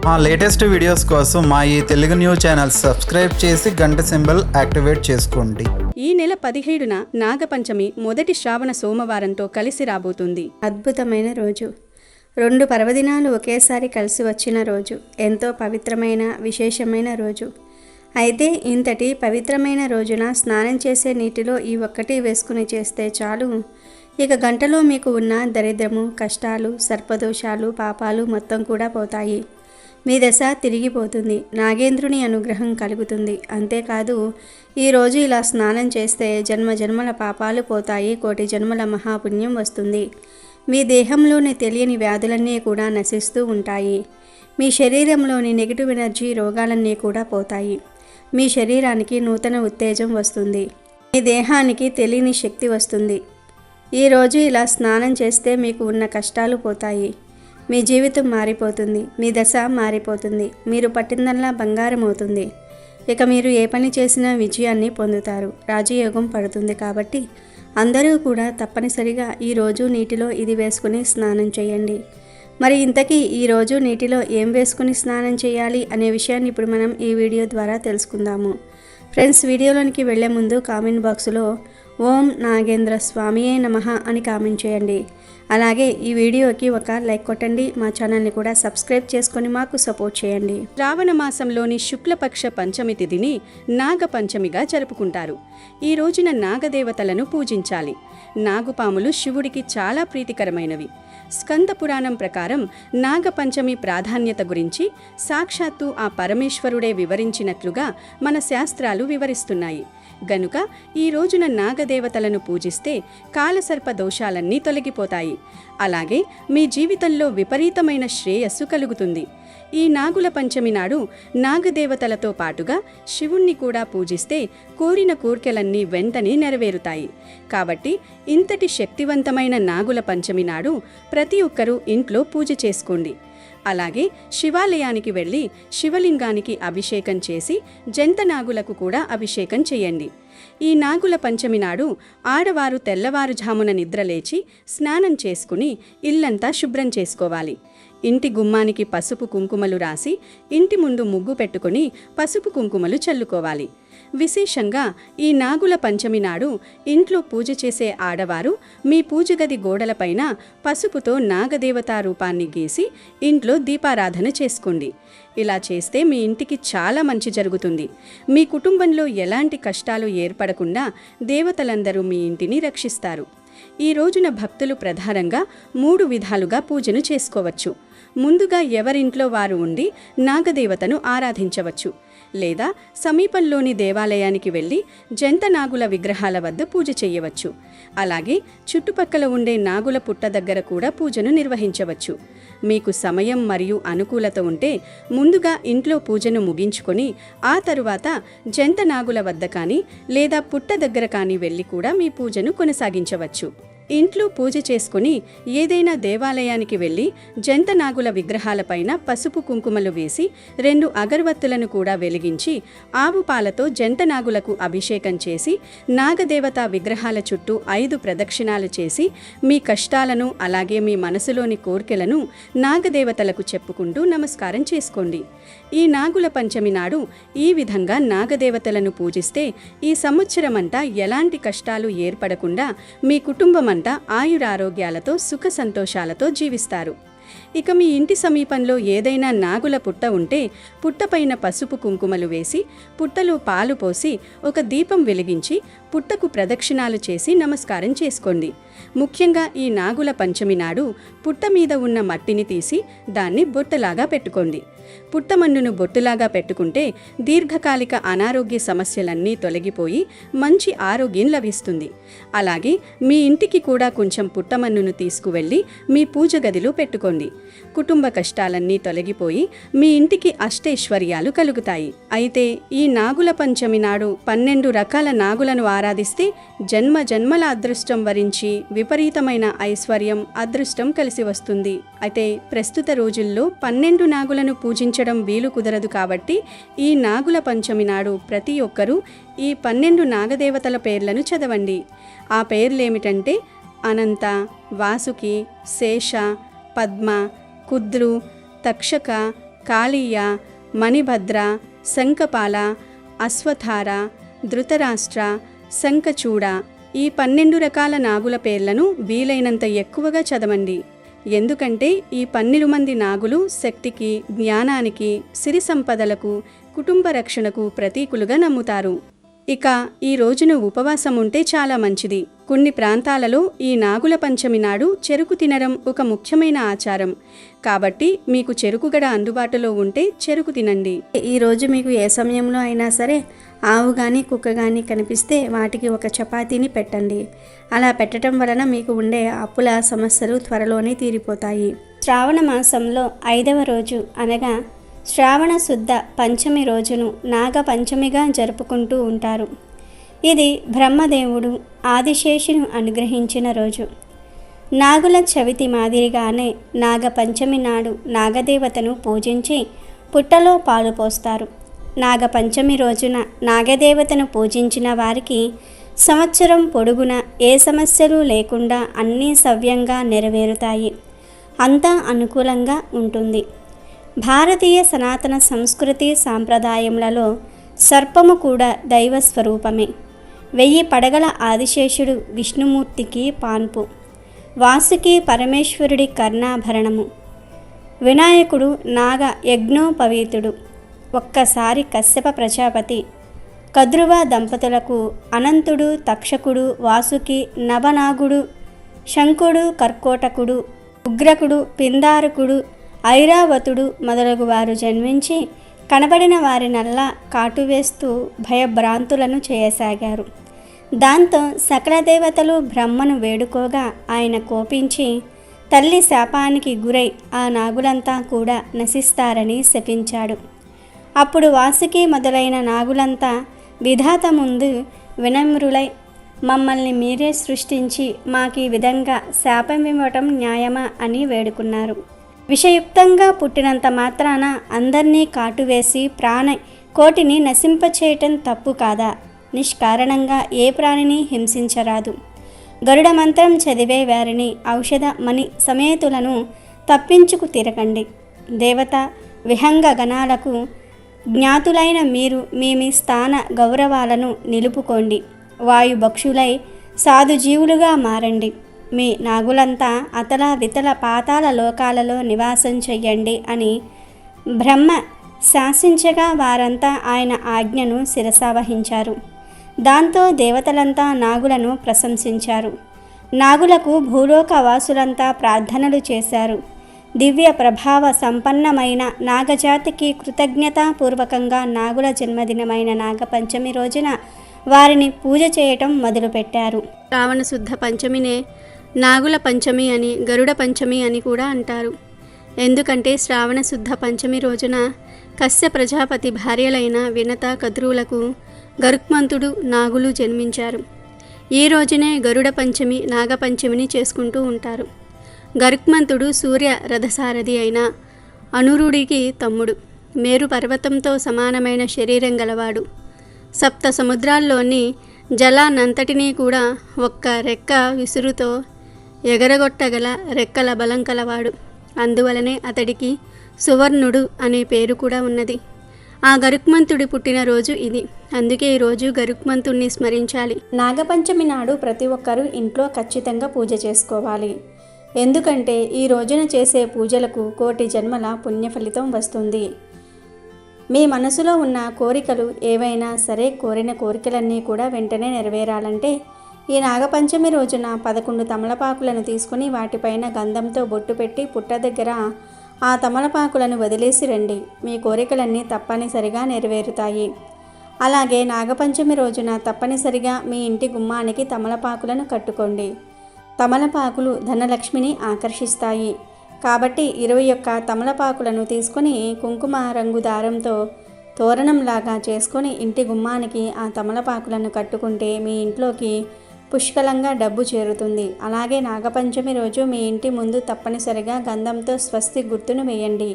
మా latest videos కోసం మా ఈ తెలుగు న్యూస్ ఛానల్ సబ్స్క్రైబ్ చేసి గంట సింబల్ యాక్టివేట్ చేసుకోండి. ఈ నెల 17న నాగపంచమి మొదటి శ్రావణ సోమవారంతో కలిసి రాబోతుంది. అద్భుతమైన రోజు. 2 పర్వదినాలు ఒకేసారి కలిసి వచ్చిన రోజు. ఎంతో పవిత్రమైన విశేషమైన రోజు. అయితే ఇంతటి పవిత్రమైన రోజున స్నానం చేసే నీటిలో ఈ ఒక్కటి వేసుకుని చేస్తే చాలు, ఇక గంటలో మీకు ఉన్న దరిద్రము, కష్టాలు, సర్పదోషాలు, పాపాలు మొత్తం కూడా పోతాయి. మీ దశ తిరిగిపోతుంది. నాగేంద్రుని అనుగ్రహం కలుగుతుంది. అంతేకాదు, ఈరోజు ఇలా స్నానం చేస్తే జన్మ జన్మల పాపాలు పోతాయి, కోటి జన్మల మహాపుణ్యం వస్తుంది. మీ దేహంలోని తెలియని వ్యాధులన్నీ కూడా నశిస్తూ ఉంటాయి. మీ శరీరంలోని నెగిటివ్ ఎనర్జీ, రోగాలన్నీ కూడా పోతాయి. మీ శరీరానికి నూతన ఉత్తేజం వస్తుంది. మీ దేహానికి తెలియని శక్తి వస్తుంది. ఈరోజు ఇలా స్నానం చేస్తే మీకు ఉన్న కష్టాలు పోతాయి. మీ జీవితం మారిపోతుంది. మీ దశ మారిపోతుంది. మీరు పట్టిందల్లా బంగారం అవుతుంది. ఇక మీరు ఏ పని చేసినా విజయాన్ని పొందుతారు. రాజయోగం పడుతుంది. కాబట్టి అందరూ కూడా తప్పనిసరిగా ఈరోజు నీటిలో ఇది వేసుకుని స్నానం చేయండి. మరి ఇంతకీ ఈరోజు నీటిలో ఏం వేసుకుని స్నానం చేయాలి అనే విషయాన్ని ఇప్పుడు మనం ఈ వీడియో ద్వారా తెలుసుకుందాము. ఫ్రెండ్స్, వీడియోలోనికి వెళ్లే ముందు కామెంట్ బాక్స్లో ఓం నాగేంద్ర స్వామియే నమః అని కామెంట్ చేయండి. అలాగే ఈ వీడియోకి ఒక లైక్ కొట్టండి. మా ఛానల్ని కూడా సబ్స్క్రైబ్ చేసుకొని మాకు సపోర్ట్ చేయండి. శ్రావణ మాసంలోని శుక్లపక్ష పంచమి తిథిని నాగపంచమిగా జరుపుకుంటారు. ఈ రోజున నాగదేవతలను పూజించాలి. నాగుపాములు శివుడికి చాలా ప్రీతికరమైనవి. స్కంద పురాణం ప్రకారం నాగపంచమి ప్రాధాన్యత గురించి సాక్షాత్తు ఆ పరమేశ్వరుడే వివరించినట్లుగా మన శాస్త్రాలు వివరిస్తున్నాయి. గనుక ఈ రోజున నాగదేవతలను పూజిస్తే కాలసర్ప దోషాలన్నీ తొలగిపోతాయి. అలాగే మీ జీవితంలో విపరీతమైన శ్రేయస్సు కలుగుతుంది. ఈ నాగుల పంచమి నాడు నాగదేవతలతో పాటుగా శివుణ్ణి కూడా పూజిస్తే కోరిన కోర్కెలన్నీ వెంటనే నెరవేరుతాయి. కాబట్టి ఇంతటి శక్తివంతమైన నాగుల పంచమి నాడు ప్రతి ఒక్కరూ ఇంట్లో పూజ చేసుకోండి. అలాగే శివాలయానికి వెళ్ళి శివలింగానికి అభిషేకం చేసి జంట నాగులకు కూడా అభిషేకం చేయండి. ఈ నాగుల పంచమి నాడు ఆడవారు తెల్లవారుజామున నిద్రలేచి స్నానం చేసుకుని ఇల్లంతా శుభ్రం చేసుకోవాలి. ఇంటి గుమ్మానికి పసుపు కుంకుమలు రాసి ఇంటి ముందు ముగ్గు పెట్టుకుని పసుపు కుంకుమలు చల్లుకోవాలి. విశేషంగా ఈ నాగుల పంచమి నాడు ఇంట్లో పూజ చేసే ఆడవారు మీ పూజ గది గోడలపైన పసుపుతో నాగదేవతా రూపాన్ని గీసి ఇంట్లో దీపారాధన చేసుకోండి. ఇలా చేస్తే మీ ఇంటికి చాలా మంచి జరుగుతుంది. మీ కుటుంబంలో ఎలాంటి కష్టాలు ఏర్పడకుండా దేవతలందరూ మీ ఇంటిని రక్షిస్తారు. ఈ రోజున భక్తులు ప్రధానంగా 3 విధాలుగా పూజను చేసుకోవచ్చు. ముందుగా ఎవరింట్లో వారు ఉండి నాగదేవతను ఆరాధించవచ్చు. లేదా సమీపంలోని దేవాలయానికి వెళ్ళి జంట నాగుల విగ్రహాల వద్ద పూజ చేయవచ్చు. అలాగే చుట్టుపక్కల ఉండే నాగుల పుట్ట దగ్గర కూడా పూజను నిర్వహించవచ్చు. మీకు సమయం మరియు అనుకూలత ఉంటే ముందుగా ఇంట్లో పూజను ముగించుకొని ఆ తరువాత జంట నాగుల వద్ద కానీ లేదా పుట్ట దగ్గర కానీ వెళ్ళి కూడా మీ పూజను కొనసాగించవచ్చు. ఇంట్లో పూజ చేసుకుని ఏదైనా దేవాలయానికి వెళ్ళి జంట నాగుల విగ్రహాలపైన పసుపు కుంకుమలు వేసి 2 అగరవత్తులను కూడా వెలిగించి ఆవు పాలతో జంట నాగులకు అభిషేకం చేసి నాగదేవతా విగ్రహాల చుట్టూ 5 ప్రదక్షిణాలు చేసి మీ కష్టాలను అలాగే మీ మనసులోని కోర్కెలను నాగదేవతలకు చెప్పుకుంటూ నమస్కారం చేసుకోండి. ఈ నాగుల పంచమి నాడు ఈ విధంగా నాగదేవతలను పూజిస్తే ఈ సంవత్సరమంతా ఎలాంటి కష్టాలు ఏర్పడకుండా మీ కుటుంబం ఆయురారోగ్యాలతో సుఖ సంతోషాలతో జీవిస్తారు. ఇక మీ ఇంటి సమీపంలో ఏదైనా నాగుల పుట్ట ఉంటే పుట్టపైన పసుపు కుంకుమలు వేసి పుట్టలో పాలు పోసి ఒక దీపం వెలిగించి పుట్టకు ప్రదక్షిణాలు చేసి నమస్కారం చేసుకోండి. ముఖ్యంగా ఈ నాగుల పంచమి నాడు పుట్ట మీద ఉన్న మట్టిని తీసి దాన్ని బొట్టలాగా పెట్టుకోండి. పుట్టమన్నును బొట్టులాగా పెట్టుకుంటే దీర్ఘకాలిక అనారోగ్య సమస్యలన్నీ తొలగిపోయి మంచి ఆరోగ్యం లభిస్తుంది. అలాగే మీ ఇంటికి కూడా కొంచెం పుట్టమన్నును తీసుకువెళ్ళి మీ పూజ గదిలో పెట్టుకోండి. కుటుంబ కష్టాలన్నీ తొలగిపోయి మీ ఇంటికి అష్టైశ్వర్యాలు కలుగుతాయి. అయితే ఈ నాగుల పంచమి నాడు 12 రకాల నాగులను ఆరాధిస్తే జన్మ జన్మల అదృష్టం వరించి విపరీతమైన ఐశ్వర్యం, అదృష్టం కలిసి వస్తుంది. అయితే ప్రస్తుత రోజుల్లో 12 నాగులను పూజించడం వీలు కుదరదు. కాబట్టి ఈ నాగుల పంచమి నాడు ప్రతి ఒక్కరూ ఈ 12 నాగదేవతల పేర్లను చదవండి. ఆ పేర్లేమిటంటే అనంత, వాసుకి, శేష, పద్మ, కుద్రు, తక్షక, కాళీయ, మణిభద్ర, శంఖపాల, అశ్వత్థార, ధృతరాష్ట్ర, శంఖచూడ ఈ 12 రకాల నాగుల పేర్లను వీలైనంత ఎక్కువగా చదవండి. ఎందుకంటే ఈ 12 మంది నాగులు శక్తికి, జ్ఞానానికి, సిరి సంపదలకు, కుటుంబ రక్షణకు ప్రతీకులుగా నమ్ముతారు. ఇక ఈ రోజున ఉపవాసం ఉంటే చాలా మంచిది. కొన్ని ప్రాంతాలలో ఈ నాగుల పంచమి నాడు చెరుకు తినడం ఒక ముఖ్యమైన ఆచారం. కాబట్టి మీకు చెరుకుగడ అందుబాటులో ఉంటే చెరుకు తినండి. ఈ రోజు మీకు ఏ సమయంలో అయినా సరే ఆవు కానీ కుక్క కానీ కనిపిస్తే వాటికి ఒక చపాతీని పెట్టండి. అలా పెట్టడం వలన మీకు ఉండే అప్పుల సమస్యలు త్వరలోనే తీరిపోతాయి. శ్రావణ మాసంలో 5వ రోజు అనగా శ్రావణ శుద్ధ పంచమి రోజును నాగ పంచమిగా జరుపుకుంటూ ఉంటారు. ఇది బ్రహ్మదేవుడు ఆదిశేషును అనుగ్రహించిన రోజు. నాగుల చవితి మాదిరిగానే నాగ పంచమి నాడు నాగదేవతను పూజించి పుట్టలో పాలు పోస్తారు. నాగపంచమి రోజున నాగదేవతను పూజించిన వారికి సంవత్సరం పొడుగున ఏ సమస్యలు లేకుండా అన్నీ సవ్యంగా నెరవేరుతాయి. అంతా అనుకూలంగా ఉంటుంది. భారతీయ సనాతన సంస్కృతి సాంప్రదాయములలో సర్పము కూడా దైవ స్వరూపమే. 1000 పడగల ఆదిశేషుడు విష్ణుమూర్తికి పాన్పు, వాసుకి పరమేశ్వరుడి కర్ణాభరణము, వినాయకుడు నాగ యజ్ఞోపవీతుడు. ఒక్కసారి కశ్యప ప్రజాపతి కద్రువ దంపతులకు అనంతుడు, తక్షకుడు, వాసుకి, నవనాగుడు, శంకుడు, కర్కోటకుడు, ఉగ్రకుడు, పిందారకుడు, ఐరావతుడు మొదలగు వారు జన్మించి కనబడిన వారినల్లా కాటువేస్తూ భయభ్రాంతులను చేయసాగారు. దాంతో సకల దేవతలు బ్రహ్మను వేడుకోగా ఆయన కోపించి తల్లి శాపానికి గురై ఆ నాగులంతా కూడా నశిస్తారని శపించాడు. అప్పుడు వాసుకి మొదలైన నాగులంతా విధాత ముందు వినమ్రులై, మమ్మల్ని మీరే సృష్టించి మాకీ విధంగా శాపం ఇవ్వటం న్యాయమా అని వేడుకున్నారు. విషయుక్తంగా పుట్టినంత మాత్రాన అందర్నీ కాటువేసి కోటిని నశింపచేయటం తప్పు కాదా? నిష్కారణంగా ఏ ప్రాణిని హింసించరాదు. గరుడ మంత్రం చదివే వారిని, ఔషధ మణి సమేతులను తప్పించుకు తిరగండి. దేవత విహంగ గణాలకు జ్ఞాతులైన మీరు మీ స్థాన గౌరవాలను నిలుపుకోండి. వాయుభక్షులై సాధుజీవులుగా మారండి. మీ నాగులంతా అతల వితల పాతాల లోకాలలో నివాసం చెయ్యండి అని బ్రహ్మ శాసించగా వారంతా ఆయన ఆజ్ఞను శిరసావహించారు. దాంతో దేవతలంతా నాగులను ప్రశంసించారు. నాగులకు భూలోక వాసులంతా ప్రార్థనలు చేశారు. దివ్య ప్రభావ సంపన్నమైన నాగజాతికి కృతజ్ఞతాపూర్వకంగా నాగుల జన్మదినమైన నాగపంచమి రోజున వారిని పూజ చేయటం మొదలుపెట్టారు. శ్రావణ శుద్ధ పంచమినే నాగుల పంచమి అని, గరుడ పంచమి అని కూడా అంటారు. ఎందుకంటే శ్రావణ శుద్ధ పంచమి రోజున కశ్య ప్రజాపతి భార్యలైన వినత, కద్రువులకు గరుత్మంతుడు, నాగులు జన్మించారు. ఈ రోజునే గరుడ పంచమి, నాగపంచమిని చేసుకుంటూ ఉంటారు. గరుత్మంతుడు సూర్య రథసారథి అయిన అనురుడికి తమ్ముడు. మేరు పర్వతంతో సమానమైన శరీరం గలవాడు. సప్త సముద్రాల్లోని జలానంతటినీ కూడా ఒక్క రెక్క విసురుతో ఎగరగొట్టగల రెక్కల బలం కలవాడు. అందువలనే అతడికి సువర్ణుడు అనే పేరు కూడా ఉన్నది. ఆ గరుత్మంతుడి పుట్టినరోజు ఇది. అందుకే ఈరోజు గరుత్మంతుడిని స్మరించాలి. నాగపంచమి నాడు ప్రతి ఒక్కరూ ఇంట్లో ఖచ్చితంగా పూజ చేసుకోవాలి. ఎందుకంటే ఈ రోజున చేసే పూజలకు 1,000,000 జన్మల పుణ్య ఫలితం వస్తుంది. మీ మనసులో ఉన్న కోరికలు ఏవైనా సరే, కోరిన కోరికలన్నీ కూడా వెంటనే నెరవేరాలంటే ఈ నాగపంచమి రోజున 11 తమలపాకులను తీసుకుని వాటిపైన గంధంతో బొట్టు పెట్టి పుట్ట దగ్గర ఆ తమలపాకులను వదిలేసి రండి. మీ కోరికలన్నీ తప్పనిసరిగా నెరవేరుతాయి. అలాగే నాగపంచమి రోజున తప్పనిసరిగా మీ ఇంటి గుమ్మానికి తమలపాకులను కట్టుకోండి. తమలపాకులు ధనలక్ష్మిని ఆకర్షిస్తాయి. కాబట్టి 21 తమలపాకులను తీసుకొని కుంకుమ రంగు దారంతో తోరణంలాగా చేసుకొని ఇంటి గుమ్మానికి ఆ తమలపాకులను కట్టుకుంటే మీ ఇంట్లోకి పుష్కలంగా డబ్బు చేరుతుంది. అలాగే నాగపంచమి రోజు మీ ఇంటి ముందు తప్పనిసరిగా గంధంతో స్వస్తిక్ గుర్తును వేయండి.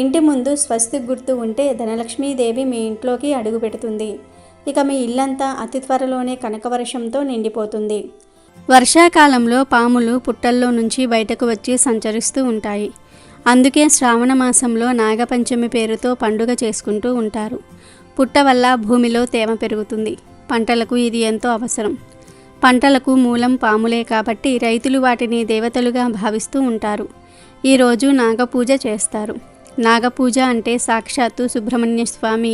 ఇంటి ముందు స్వస్తిక్ గుర్తు ఉంటే ధనలక్ష్మీదేవి మీ ఇంట్లోకి అడుగు పెడుతుంది. ఇక మీ ఇల్లంతా అతి త్వరలోనే కనకవర్షంతో నిండిపోతుంది. వర్షాకాలంలో పాములు పుట్టల్లో నుంచి బయటకు వచ్చి సంచరిస్తూ ఉంటాయి. అందుకే శ్రావణ మాసంలో నాగపంచమి పేరుతో పండుగ చేసుకుంటూ ఉంటారు. పుట్ట వల్ల భూమిలో తేమ పెరుగుతుంది. పంటలకు ఇది ఎంతో అవసరం. పంటలకు మూలం పాములే కాబట్టి రైతులు వాటిని దేవతలుగా భావిస్తూ ఉంటారు. ఈరోజు నాగపూజ చేస్తారు. నాగపూజ అంటే సాక్షాత్తు సుబ్రహ్మణ్య స్వామి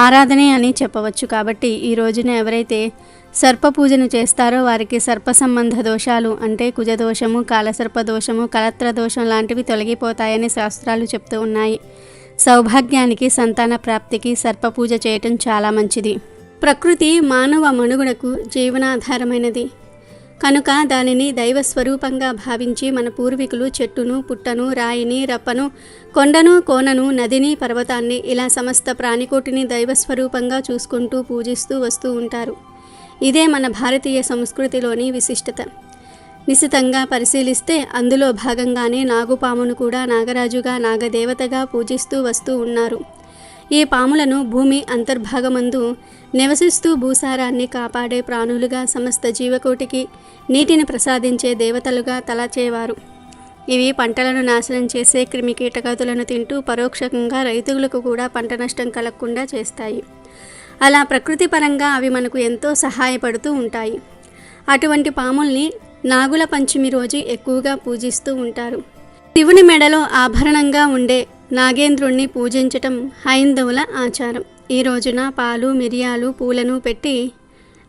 ఆరాధనే అని చెప్పవచ్చు. కాబట్టి ఈ రోజున ఎవరైతే సర్ప పూజను చేస్తారో వారికి సర్ప సంబంధ దోషాలు అంటే కుజదోషము, కాలసర్ప దోషము, కలత్ర దోషం లాంటివి తొలగిపోతాయని శాస్త్రాలు చెప్తూ ఉన్నాయి. సౌభాగ్యానికి, సంతాన ప్రాప్తికి సర్ప పూజ చేయటం చాలా మంచిది. ప్రకృతి మానవ మనుగడకు జీవనాధారమైనది కనుక దానిని దైవస్వరూపంగా భావించి మన పూర్వీకులు చెట్టును, పుట్టను, రాయిని, రప్పను, కొండను, కోనను, నదిని, పర్వతాన్ని ఇలా సమస్త ప్రాణికోటిని దైవస్వరూపంగా చూసుకుంటూ పూజిస్తూ వస్తూ ఉంటారు. ఇదే మన భారతీయ సంస్కృతిలోని విశిష్టత. నిశితంగా పరిశీలిస్తే అందులో భాగంగానే నాగుపామును కూడా నాగరాజుగా, నాగదేవతగా పూజిస్తూ వస్తూ ఉన్నారు. ఈ పాములను భూమి అంతర్భాగమందు నివసిస్తూ భూసారాన్ని కాపాడే ప్రాణులుగా, సమస్త జీవకోటికి నీటిని ప్రసాదించే దేవతలుగా తలచేవారు. ఇవి పంటలను నాశనం చేసే క్రిమికీటకాదులను తింటూ పరోక్షంగా రైతులకు కూడా పంట నష్టం కలగకుండా చేస్తాయి. అలా ప్రకృతి పరంగా అవి మనకు ఎంతో సహాయపడుతూ ఉంటాయి. అటువంటి పాముల్ని నాగుల పంచమి రోజు ఎక్కువగా పూజిస్తూ ఉంటారు. శివుని మెడలో ఆభరణంగా ఉండే నాగేంద్రుణ్ణి పూజించటం హైందవుల ఆచారం. ఈ రోజున పాలు, మిరియాలు, పూలను పెట్టి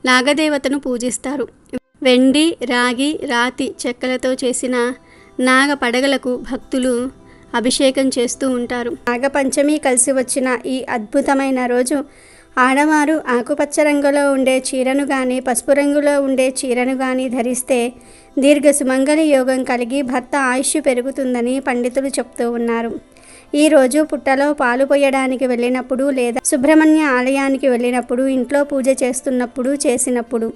నాగదేవతను పూజిస్తారు. వెండి, రాగి, రాతి చెక్కలతో చేసిన నాగ పడగలకు భక్తులు అభిషేకం చేస్తూ ఉంటారు. నాగపంచమి కలిసి వచ్చిన ఈ అద్భుతమైన రోజు ఆడవారు ఆకుపచ్చ రంగులో ఉండే చీరను కానీ, పసుపు రంగులో ఉండే చీరను కానీ ధరిస్తే దీర్ఘ సుమంగళి యోగం కలిగి భర్త ఆయుష్ పెరుగుతుందని పండితులు చెప్తూ ఉన్నారు. ఈరోజు పుట్టలో పాలు పోయడానికి వెళ్ళినప్పుడు లేదా సుబ్రహ్మణ్య ఆలయానికి వెళ్ళినప్పుడు, ఇంట్లో పూజ చేసినప్పుడు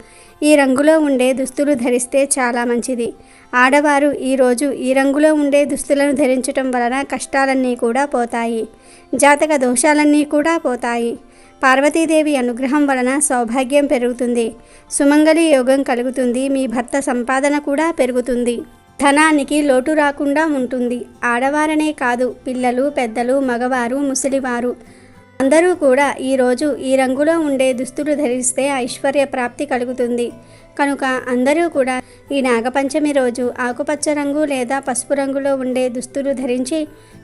ఈ రంగులో ఉండే దుస్తులు ధరిస్తే చాలా మంచిది. ఆడవారు ఈరోజు ఈ రంగులో ఉండే దుస్తులను ధరించటం వలన కష్టాలన్నీ కూడా పోతాయి, జాతక దోషాలన్నీ కూడా పోతాయి. పార్వతీదేవి అనుగ్రహం వలన సౌభాగ్యం పెరుగుతుంది, సుమంగళి యోగం కలుగుతుంది, మీ భర్త సంపాదన కూడా పెరుగుతుంది, ధనానికి లోటు రాకుండా ఉంటుంది. ఆడవారనే కాదు, పిల్లలు, పెద్దలు, మగవారు, ముసలివారు అందరూ కూడా ఈరోజు ఈ రంగులో ఉండే దుస్తులు ధరిస్తే ఐశ్వర్య ప్రాప్తి కలుగుతుంది. కనుక అందరూ కూడా ఈ నాగపంచమి రోజు ఆకుపచ్చ రంగు లేదా పసుపు రంగులో ఉండే దుస్తులు ధరించి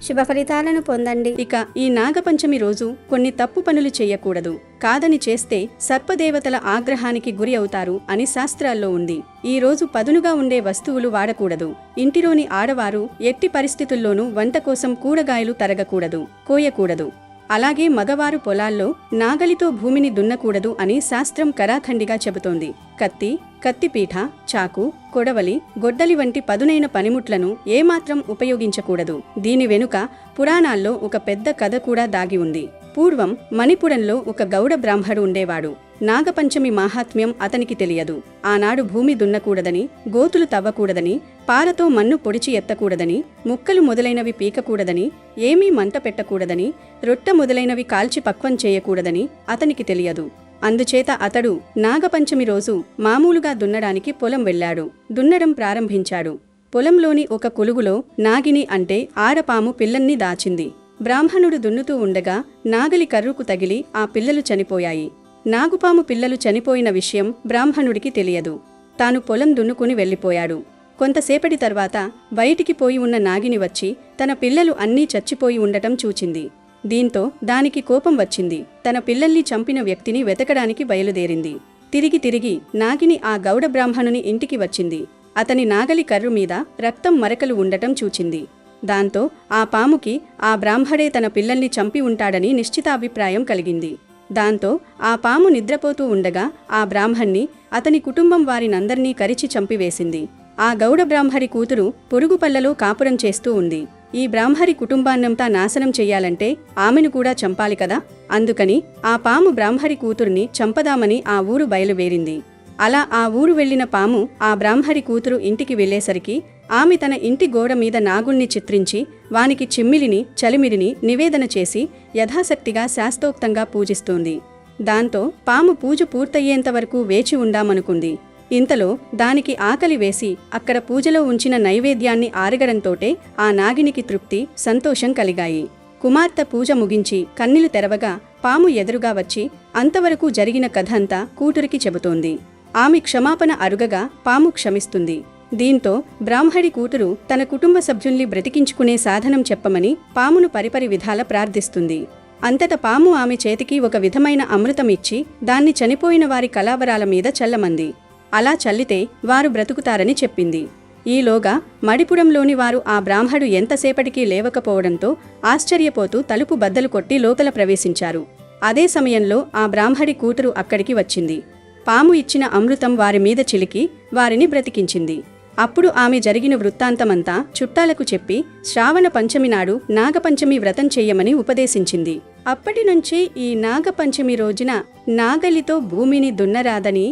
శుభ ఫలితాలను పొందండి. ఇక ఈ నాగపంచమి రోజు కొన్ని తప్పు పనులు చేయకూడదు. కాదని చేస్తే సర్పదేవతల ఆగ్రహానికి గురి అవుతారు అని శాస్త్రాల్లో ఉంది. ఈ రోజు పదునుగా ఉండే వస్తువులు వాడకూడదు. ఇంటిలోని ఆడవారు ఎట్టి పరిస్థితుల్లోనూ వంట కోసం కూరగాయలు తరగకూడదు, కోయకూడదు. అలాగే మగవారు పొలాల్లో నాగలితో భూమిని దున్నకూడదు అని శాస్త్రం కరాఖండిగా చెబుతోంది. కత్తి, కత్తిపీఠ, చాకు, కొడవలి, గొడ్డలి వంటి పదునైన పనిముట్లను ఏమాత్రం ఉపయోగించకూడదు. దీని వెనుక పురాణాల్లో ఒక పెద్ద కథ కూడా దాగి ఉంది. పూర్వం మణిపురంలో ఒక గౌడ బ్రాహ్మడు ఉండేవాడు. నాగపంచమి మాహాత్మ్యం అతనికి తెలియదు. ఆనాడు భూమి దున్నకూడదని, గోతులు తవ్వకూడదని, పారతో మన్ను పొడిచి ఎత్తకూడదని, ముక్కలు మొదలైనవి పీకకూడదని, ఏమీ మంట పెట్టకూడదని, రొట్టె మొదలైనవి కాల్చి పక్వం చేయకూడదని అతనికి తెలియదు. అందుచేత అతడు నాగపంచమి రోజు మామూలుగా దున్నడానికి పొలం వెళ్ళాడు. దున్నడం ప్రారంభించాడు. పొలంలోని ఒక కొలుగులో నాగిని అంటే ఆడపాము పిల్లల్ని దాచింది. బ్రాహ్మణుడు దున్నుతూ ఉండగా నాగలి కర్రుకు తగిలి ఆ పిల్లలు చనిపోయాయి. నాగుపాము పిల్లలు చనిపోయిన విషయం బ్రాహ్మణుడికి తెలియదు. తాను పొలం దున్నుకుని వెళ్ళిపోయాడు. కొంతసేపటి తర్వాత బయటికి పోయి ఉన్న నాగిని వచ్చి తన పిల్లలు అన్నీ చచ్చిపోయి ఉండటం చూచింది. దీంతో దానికి కోపం వచ్చింది. తన పిల్లల్ని చంపిన వ్యక్తిని వెతకడానికి బయలుదేరింది. తిరిగి నాగిని ఆ గౌడ బ్రాహ్మణుని ఇంటికి వచ్చింది. అతని నాగలి కర్రు మీద రక్తం మరకలు ఉండటం చూచింది. దాంతో ఆ పాముకి ఆ బ్రాహ్మడే తన పిల్లల్ని చంపి ఉంటాడని నిశ్చితాభిప్రాయం కలిగింది. దాంతో ఆ పాము నిద్రపోతూ ఉండగా ఆ బ్రాహ్మణ్ణి, అతని కుటుంబం వారినందర్నీ కరిచి చంపివేసింది. ఆ గౌడ బ్రాహ్మడి కూతురు పొరుగుపల్లలో కాపురం చేస్తూ ఉంది. ఈ బ్రాహ్మడి కుటుంబాన్నంతా నాశనం చెయ్యాలంటే ఆమెను కూడా చంపాలి కదా. అందుకని ఆ పాము బ్రాహ్మడి కూతుర్ని చంపదామని ఆ ఊరు బయలువేరింది. అలా ఆ ఊరు వెళ్లిన పాము ఆ బ్రాహ్మడి కూతురు ఇంటికి వెళ్లేసరికి ఆమె తన ఇంటి గోడ మీద నాగుణ్ణి చిత్రించి వానికి చిమ్మిలిని, చలిమిరిని నివేదన చేసి యథాశక్తిగా శాస్త్రోక్తంగా పూజిస్తోంది. దాంతో పాము పూజ పూర్తయ్యేంతవరకు వేచి ఉందామనుకుంది. ఇంతలో దానికి ఆకలి వేసి అక్కడ పూజలో ఉంచిన నైవేద్యాన్ని ఆరగడంతోటే ఆ నాగినికి తృప్తి, సంతోషం కలిగాయి. కుమార్తె పూజ ముగించి కన్నులు తెరవగా పాము ఎదురుగా వచ్చి అంతవరకు జరిగిన కథంతా కూతురికి చెబుతోంది. ఆమె క్షమాపణ అరుగగా పాము క్షమిస్తుంది. దీంతో బ్రాహ్మడి కూతురు తన కుటుంబ సభ్యుల్ని బ్రతికించుకునే సాధనం చెప్పమని పామును పరిపరి విధాల ప్రార్థిస్తుంది. అంతట పాము ఆమె చేతికి ఒక విధమైన అమృతం ఇచ్చి దాన్ని చనిపోయిన వారి కళావరాల మీద చల్లమంది. అలా చల్లితే వారు బ్రతుకుతారని చెప్పింది. ఈలోగా మడిపురంలోని వారు ఆ బ్రాహ్మడు ఎంతసేపటికి లేవకపోవడంతో ఆశ్చర్యపోతూ తలుపు బద్దలు కొట్టి లోపల ప్రవేశించారు. అదే సమయంలో ఆ బ్రాహ్మడి కూతురు అక్కడికి వచ్చింది. పాము ఇచ్చిన అమృతం వారి మీద చిలికి వారిని బ్రతికించింది. అప్పుడు ఆమె జరిగిన వృత్తాంతమంతా చుట్టాలకు చెప్పి శ్రావణ పంచమి నాడు నాగపంచమి వ్రతం చెయ్యమని ఉపదేశించింది. అప్పటినుంచి ఈ నాగపంచమి రోజున నాగలితో భూమిని దున్నరాదని,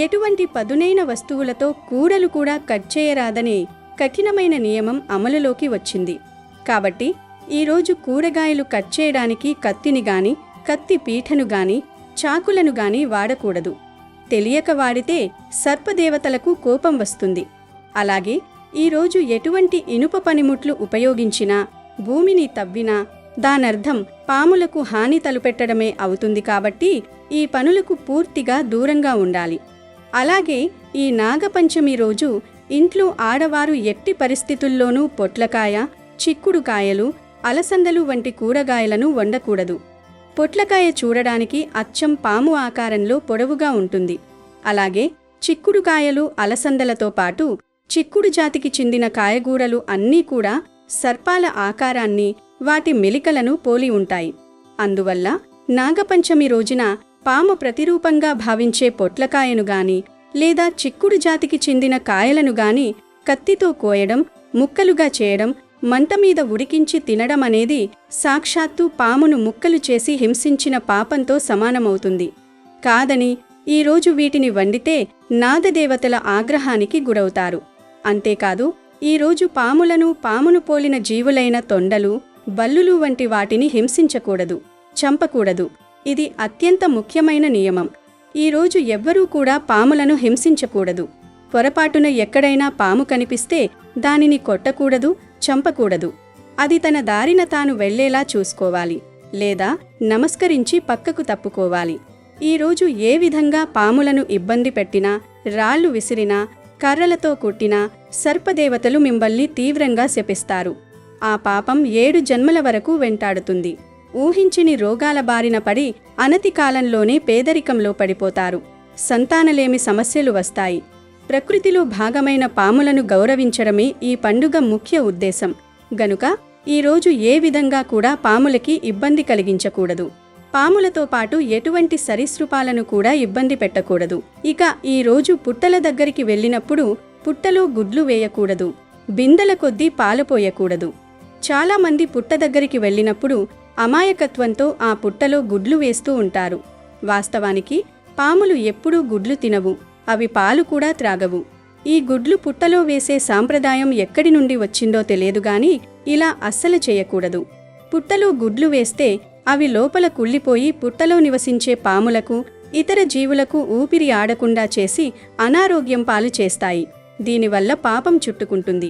ఎటువంటి పదునైన వస్తువులతో కూరలు కూడా కట్ చేయరాదని కఠినమైన నియమం అమలులోకి వచ్చింది. కాబట్టి ఈరోజు కూరగాయలు కట్ చేయడానికి కత్తిని గాని, కత్తి పీఠను గాని, చాకులను గాని వాడకూడదు. తెలియక వాడితే సర్పదేవతలకు కోపం వస్తుంది. అలాగే ఈరోజు ఎటువంటి ఇనుప పనిముట్లు ఉపయోగించినా, భూమిని తవ్వినా దానర్థం పాములకు హాని తలపెట్టడమే అవుతుంది. కాబట్టి ఈ పనులకు పూర్తిగా దూరంగా ఉండాలి. అలాగే ఈ నాగపంచమి రోజు ఇంట్లో ఆడవారు ఎట్టి పరిస్థితుల్లోనూ పొట్లకాయ, చిక్కుడుకాయలు, అలసందలు వంటి కూరగాయలను వండకూడదు. పొట్లకాయ చూడడానికి అచ్చం పాము ఆకారంలో పొడవుగా ఉంటుంది. అలాగే చిక్కుడుకాయలు, అలసందలతో పాటు చిక్కుడు జాతికి చెందిన కాయగూరలు అన్నీ కూడా సర్పాల ఆకారాన్ని, వాటి మెలికలను పోలి ఉంటాయి. అందువల్ల నాగపంచమి రోజున పాము ప్రతిరూపంగా భావించే పొట్లకాయను గాని లేదా చిక్కుడు జాతికి చెందిన కాయలను గాని కత్తితో కోయడం, ముక్కలుగా చేయడం, మంట మీద ఉడికించి తినడం అనేది సాక్షాత్తు పామును ముక్కలు చేసి హింసించిన పాపంతో సమానమవుతుంది. కాదని ఈరోజు వీటిని వండితే నాగదేవతల ఆగ్రహానికి గురవుతారు. అంతేకాదు ఈరోజు పాములను, పామును పోలిన జీవులైన తొండలు, బల్లులు వంటి వాటిని హింసించకూడదు, చంపకూడదు. ఇది అత్యంత ముఖ్యమైన నియమం. ఈరోజు ఎవ్వరూ కూడా పాములను హింసించకూడదు. పొరపాటున ఎక్కడైనా పాము కనిపిస్తే దానిని కొట్టకూడదు, చంపకూడదు. అది తన దారిన తాను వెళ్లేలా చూసుకోవాలి, లేదా నమస్కరించి పక్కకు తప్పుకోవాలి. ఈరోజు ఏ విధంగా పాములను ఇబ్బంది పెట్టినా, రాళ్లు విసిరినా, కర్రలతో కొట్టినా సర్పదేవతలు మిమ్మల్ని తీవ్రంగా శపిస్తారు. ఆ పాపం 7 జన్మల వరకు వెంటాడుతుంది. ఊహించని రోగాల బారిన పడి అనతి కాలంలోనే పేదరికంలో పడిపోతారు. సంతానలేమి సమస్యలు వస్తాయి. ప్రకృతిలో భాగమైన పాములను గౌరవించడమే ఈ పండుగ ముఖ్య ఉద్దేశం. గనుక ఈరోజు ఏ విధంగా కూడా పాములకి ఇబ్బంది కలిగించకూడదు. పాములతో పాటు ఎటువంటి సరీసృపాలను కూడా ఇబ్బంది పెట్టకూడదు. ఇక ఈ రోజు పుట్టల దగ్గరికి వెళ్ళినప్పుడు పుట్టలో గుడ్లు వేయకూడదు, బిందెల కొద్దీ పాలు పోయకూడదు. చాలామంది పుట్ట దగ్గరికి వెళ్ళినప్పుడు అమాయకత్వంతో ఆ పుట్టలో గుడ్లు వేస్తూ ఉంటారు. వాస్తవానికి పాములు ఎప్పుడూ గుడ్లు తినవు, అవి పాలు కూడా త్రాగవు. ఈ గుడ్లు పుట్టలో వేసే సాంప్రదాయం ఎక్కడి నుండి వచ్చిందో తెలియదుగాని ఇలా అస్సలు చేయకూడదు. పుట్టలో గుడ్లు వేస్తే అవి లోపల కుళ్ళిపోయి పుట్టలో నివసించే పాములకు, ఇతర జీవులకు ఊపిరి ఆడకుండా చేసి అనారోగ్యం పాలు చేస్తాయి. దీనివల్ల పాపం చుట్టుకుంటుంది.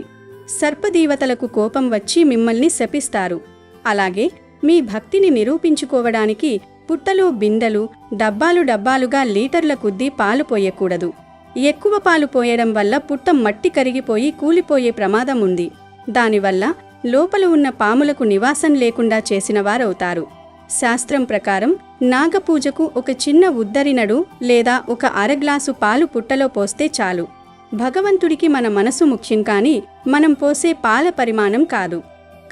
సర్పదేవతలకు కోపం వచ్చి మిమ్మల్ని శపిస్తారు. అలాగే మీ భక్తిని నిరూపించుకోవడానికి పుట్టలో బిందెలు, డబ్బాలుగా లీటర్ల కొద్దీ పాలు పోయకూడదు. ఎక్కువ పాలు పోయడం వల్ల పుట్ట మట్టి కరిగిపోయి కూలిపోయే ప్రమాదం ఉంది. దానివల్ల లోపల ఉన్న పాములకు నివాసం లేకుండా చేసిన వారవుతారు. శాస్త్రం ప్రకారం నాగపూజకు ఒక చిన్న ఉద్దరినడు లేదా ఒక అరగ్లాసు పాలు పుట్టలో పోస్తే చాలు. భగవంతుడికి మన మనసు ముఖ్యం కానీ మనం పోసే పాల పరిమాణం కాదు.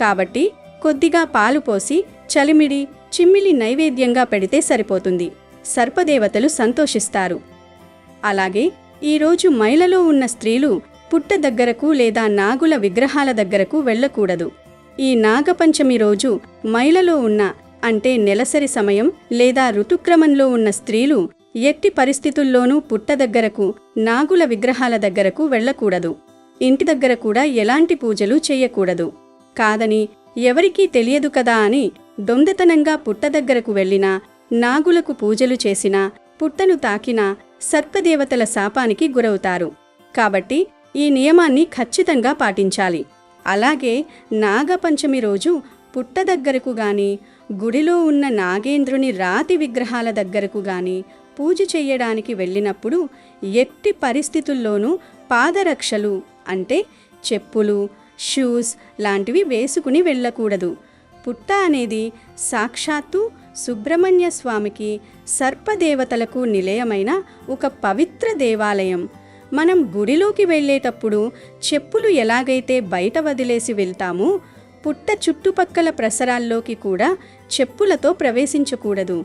కాబట్టి కొద్దిగా పాలు పోసి చలిమిడి, చిమ్మిలి నైవేద్యంగా పెడితే సరిపోతుంది. సర్పదేవతలు సంతోషిస్తారు. అలాగే ఈరోజు మైలలో ఉన్న స్త్రీలు పుట్ట దగ్గరకు లేదా నాగుల విగ్రహాల దగ్గరకు వెళ్ళకూడదు. ఈ నాగపంచమి రోజు మైలలో ఉన్న అంటే నెలసరి సమయం లేదా ఋతుక్రమంలో ఉన్న స్త్రీలు ఎట్టి పరిస్థితుల్లోనూ పుట్ట దగ్గరకు, నాగుల విగ్రహాల దగ్గరకు వెళ్ళకూడదు. ఇంటి దగ్గర కూడా ఎలాంటి పూజలు చెయ్యకూడదు. కాదని ఎవరికీ తెలియదు కదా అని దొంగతనంగా పుట్ట దగ్గరకు వెళ్ళినా, నాగులకు పూజలు చేసినా, పుట్టను తాకినా సర్పదేవతల శాపానికి గురవుతారు. కాబట్టి ఈ నియమాన్ని ఖచ్చితంగా పాటించాలి. అలాగే నాగపంచమి రోజు పుట్ట దగ్గరకు గాని, గుడిలో ఉన్న నాగేంద్రుని రాతి విగ్రహాల దగ్గరకు గాని పూజ చెయ్యడానికి వెళ్ళినప్పుడు ఎట్టి పరిస్థితుల్లోనూ పాదరక్షలు అంటే చెప్పులు, షూస్ లాంటివి వేసుకుని వెళ్ళకూడదు. పుట్ట అనేది సాక్షాత్తు సుబ్రహ్మణ్య స్వామికి, సర్పదేవతలకు నిలయమైన ఒక పవిత్ర దేవాలయం. మనం గుడిలోకి వెళ్ళేటప్పుడు చెప్పులు ఎలాగైతే బయట వదిలేసి వెళ్తామో, పుట్ట చుట్టుపక్కల ప్రసరాల్లోకి కూడా చెప్పులతో ప్రవేశించకూడదు.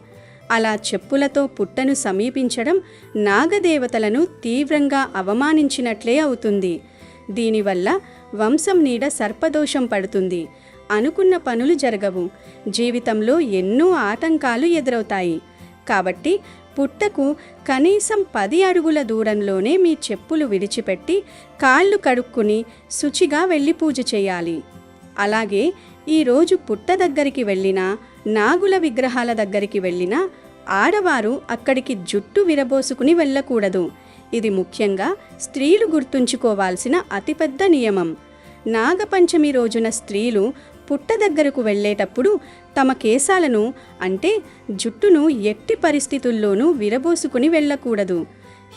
అలా చెప్పులతో పుట్టను సమీపించడం నాగదేవతలను తీవ్రంగా అవమానించినట్లే అవుతుంది. దీనివల్ల వంశం నీడ సర్పదోషం పడుతుంది. అనుకున్న పనులు జరగవు. జీవితంలో ఎన్నో ఆటంకాలు ఎదురవుతాయి. కాబట్టి పుట్టకు కనీసం 10 అడుగుల దూరంలోనే మీ చెప్పులు విడిచిపెట్టి కాళ్ళు కడుక్కుని శుచిగా వెళ్ళి పూజ చేయాలి. అలాగే ఈరోజు పుట్ట దగ్గరికి వెళ్ళినా, నాగుల విగ్రహాల దగ్గరికి వెళ్ళినా ఆడవారు అక్కడికి జుట్టు విరబోసుకుని వెళ్ళకూడదు. ఇది ముఖ్యంగా స్త్రీలు గుర్తుంచుకోవాల్సిన అతిపెద్ద నియమం. నాగపంచమి రోజున స్త్రీలు పుట్ట దగ్గరకు వెళ్ళేటప్పుడు తమ కేశాలను అంటే జుట్టును ఎట్టి పరిస్థితుల్లోనూ విరబోసుకుని వెళ్ళకూడదు.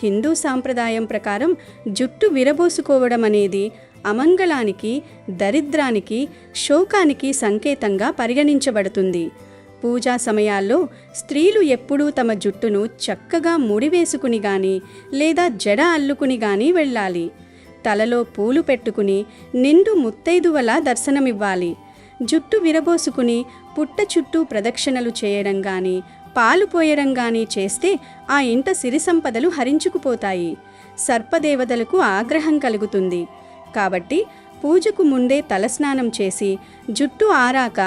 హిందూ సాంప్రదాయం ప్రకారం జుట్టు విరబోసుకోవడం అనేది అమంగళానికి, దరిద్రానికి, శోకానికి సంకేతంగా పరిగణించబడుతుంది. పూజా సమయాల్లో స్త్రీలు ఎప్పుడూ తమ జుట్టును చక్కగా ముడివేసుకుని గాని లేదా జడ అల్లుకుని గాని వెళ్ళాలి. తలలో పూలు పెట్టుకుని నిండు ముత్తైదువలా దర్శనమివ్వాలి. జుట్టు విరబోసుకుని పుట్ట చుట్టూ ప్రదక్షిణలు చేయడం గాని, పాలు పోయడం గాని చేస్తే ఆ ఇంట సిరి సంపదలు హరించుకుపోతాయి. సర్పదేవతలకు ఆగ్రహం కలుగుతుంది. కాబట్టి పూజకు ముందే తలస్నానం చేసి జుట్టు ఆరాక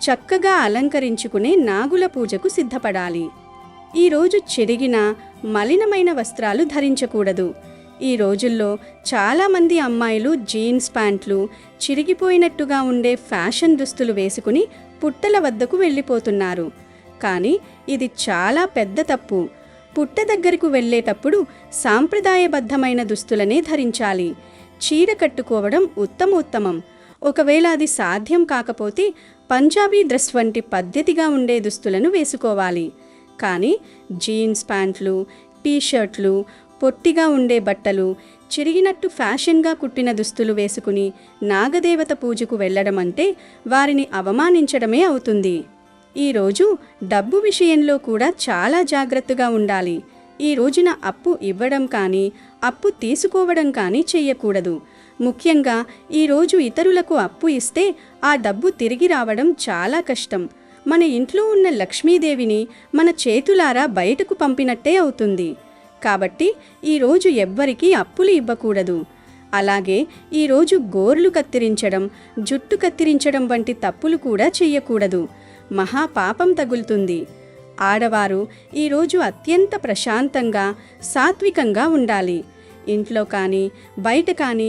చక్కగా అలంకరించుకునే నాగుల పూజకు సిద్ధపడాలి. ఈరోజు చెరిగిన మలినమైన వస్త్రాలు ధరించకూడదు. ఈ రోజుల్లో చాలామంది అమ్మాయిలు జీన్స్ ప్యాంట్లు, చిరిగిపోయినట్టుగా ఉండే ఫ్యాషన్ దుస్తులు వేసుకుని పుట్టల వద్దకు వెళ్ళిపోతున్నారు. కానీ ఇది చాలా పెద్ద తప్పు. పుట్ట దగ్గరకు వెళ్ళేటప్పుడు సాంప్రదాయబద్ధమైన దుస్తులనే ధరించాలి. చీర కట్టుకోవడం ఉత్తమోత్తమం. ఒకవేళ అది సాధ్యం కాకపోతే పంజాబీ డ్రెస్ వంటి పద్ధతిగా ఉండే దుస్తులను వేసుకోవాలి. కానీ జీన్స్ ప్యాంట్లు, టీషర్ట్లు, పొట్టిగా ఉండే బట్టలు, చిరిగినట్టు ఫ్యాషన్గా కుట్టిన దుస్తులు వేసుకుని నాగదేవత పూజకు వెళ్ళడం అంటే వారిని అవమానించడమే అవుతుంది. ఈరోజు డబ్బు విషయంలో కూడా చాలా జాగ్రత్తగా ఉండాలి. ఈ రోజున అప్పు ఇవ్వడం కానీ, అప్పు తీసుకోవడం కానీ చెయ్యకూడదు. ముఖ్యంగా ఈరోజు ఇతరులకు అప్పు ఇస్తే ఆ డబ్బు తిరిగి రావడం చాలా కష్టం. మన ఇంట్లో ఉన్న లక్ష్మీదేవిని మన చేతులారా బయటకు పంపినట్టే అవుతుంది. కాబట్టి ఈరోజు ఎవ్వరికీ అప్పులు ఇవ్వకూడదు. అలాగే ఈరోజు గోర్లు కత్తిరించడం, జుట్టు కత్తిరించడం వంటి తప్పులు కూడా చెయ్యకూడదు. మహాపాపం తగులుతుంది. ఆడవారు ఈరోజు అత్యంత ప్రశాంతంగా, సాత్వికంగా ఉండాలి. ఇంట్లో కానీ బయట కానీ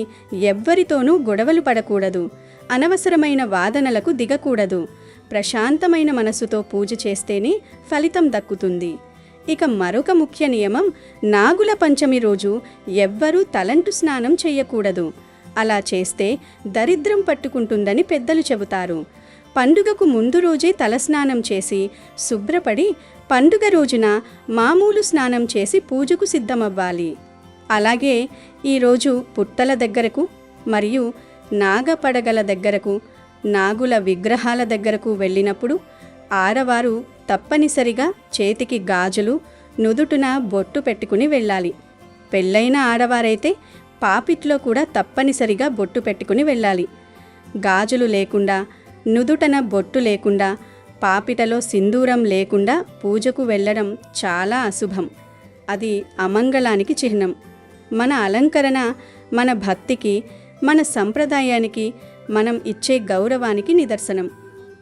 ఎవ్వరితోనూ గొడవలు పడకూడదు. అనవసరమైన వాదనలకు దిగకూడదు. ప్రశాంతమైన మనసుతో పూజ చేస్తేనే ఫలితం దక్కుతుంది. ఇక మరొక ముఖ్య నియమం, నాగుల పంచమి రోజు ఎవ్వరూ తలంటు స్నానం చెయ్యకూడదు. అలా చేస్తే దరిద్రం పట్టుకుంటుందని పెద్దలు చెబుతారు. పండుగకు ముందు రోజే తలస్నానం చేసి శుభ్రపడి పండుగ రోజున మామూలు స్నానం చేసి పూజకు సిద్ధమవ్వాలి. అలాగే ఈరోజు పుట్టల దగ్గరకు మరియు నాగపడగల దగ్గరకు, నాగుల విగ్రహాల దగ్గరకు వెళ్ళినప్పుడు ఆడవారు తప్పనిసరిగా చేతికి గాజులు, నుదుటున బొట్టు పెట్టుకుని వెళ్ళాలి. పెళ్ళైన ఆడవారైతే పాపిట్లో కూడా తప్పనిసరిగా బొట్టు పెట్టుకుని వెళ్ళాలి. గాజులు లేకుండా, నుదుటన బొట్టు లేకుండా, పాపిటలో సింధూరం లేకుండా పూజకు వెళ్ళడం చాలా అశుభం. అది అమంగళానికి చిహ్నం. మన అలంకరణ మన భక్తికి, మన సంప్రదాయానికి, మనం ఇచ్చే గౌరవానికి నిదర్శనం.